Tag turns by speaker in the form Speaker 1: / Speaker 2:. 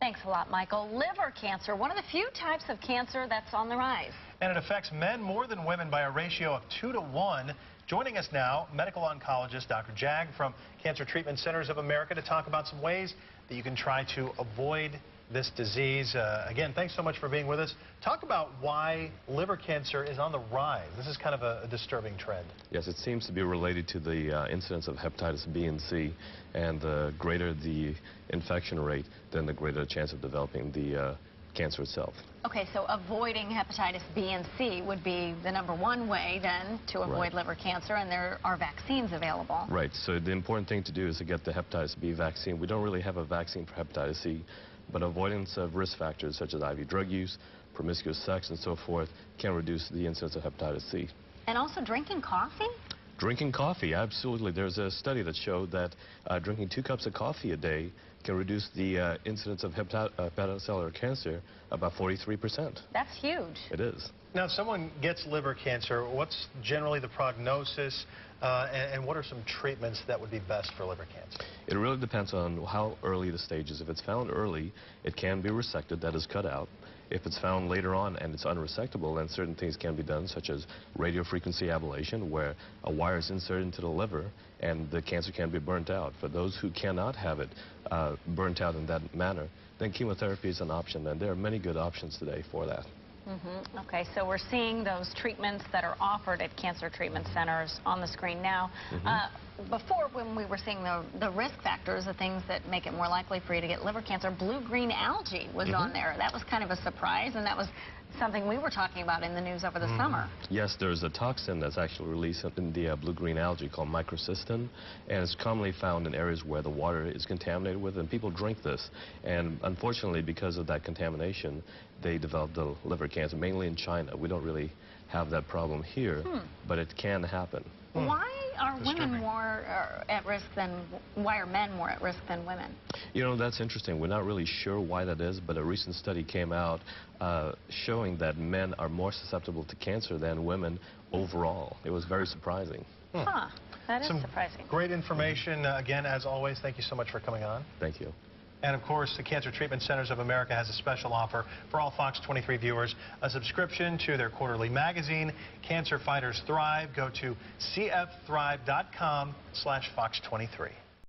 Speaker 1: Thanks a lot, Michael. Liver cancer, one of the few types of cancer that's on the rise.
Speaker 2: And it affects men more than women by a ratio of 2 to 1. Joining us now, medical oncologist Dr. Jag from Cancer Treatment Centers of America to talk about some ways that you can try to avoid this disease. Again, thanks so much for being with us. Talk about why liver cancer is on the rise. This is kind of a disturbing trend.
Speaker 3: Yes, it seems to be related to the incidence of hepatitis B and C, and the greater the infection rate, then the greater the chance of developing the cancer itself.
Speaker 1: Okay, so avoiding hepatitis B and C would be the #1 way then to avoid liver cancer, and there are vaccines available.
Speaker 3: Right, so the important thing to do is to get the hepatitis B vaccine. We don't really have a vaccine for hepatitis C, but avoidance of risk factors such as IV drug use, promiscuous sex, and so forth can reduce the incidence of hepatitis C.
Speaker 1: And also drinking coffee?
Speaker 3: Drinking coffee, absolutely. There's a study that showed that drinking 2 cups of coffee a day can reduce the incidence of hepatocellular cancer about 43%.
Speaker 1: That's huge.
Speaker 3: It is.
Speaker 2: Now, if someone gets liver cancer, what's generally the prognosis, and what are some treatments that would be best for liver cancer?
Speaker 3: It really depends on how early the stage is. If it's found early, it can be resected, that is cut out. If it's found later on and it's unresectable, then certain things can be done, such as radiofrequency ablation, where a wire is inserted into the liver and the cancer can be burnt out. For those who cannot have it burnt out in that manner, then chemotherapy is an option, and there are many good options today for that.
Speaker 1: Okay, so we're seeing those treatments that are offered at cancer treatment centers on the screen now. Before, when we were seeing the risk factors, the things that make it more likely for you to get liver cancer, blue-green algae was on there. That was kind of a surprise, and that was something we were talking about in the news over the summer.
Speaker 3: Yes, there's a toxin that's actually released in the blue-green algae called microcystin, and it's commonly found in areas where the water is contaminated with, and people drink this. And unfortunately, because of that contamination, they develop the liver cancer, mainly in China. We don't really have that problem here, but it can happen.
Speaker 1: Why are women more at risk than, why are men more at risk than women?
Speaker 3: You know, that's interesting. We're not really sure why that is, but a recent study came out showing that men are more susceptible to cancer than women overall. It was very surprising.
Speaker 1: That is surprising.
Speaker 2: Great information. Again, as always, thank you so much for coming on.
Speaker 3: Thank you.
Speaker 2: And of course, the Cancer Treatment Centers of America has a special offer for all Fox 23 viewers, a subscription to their quarterly magazine, Cancer Fighters Thrive. Go to cfthrive.com/Fox23.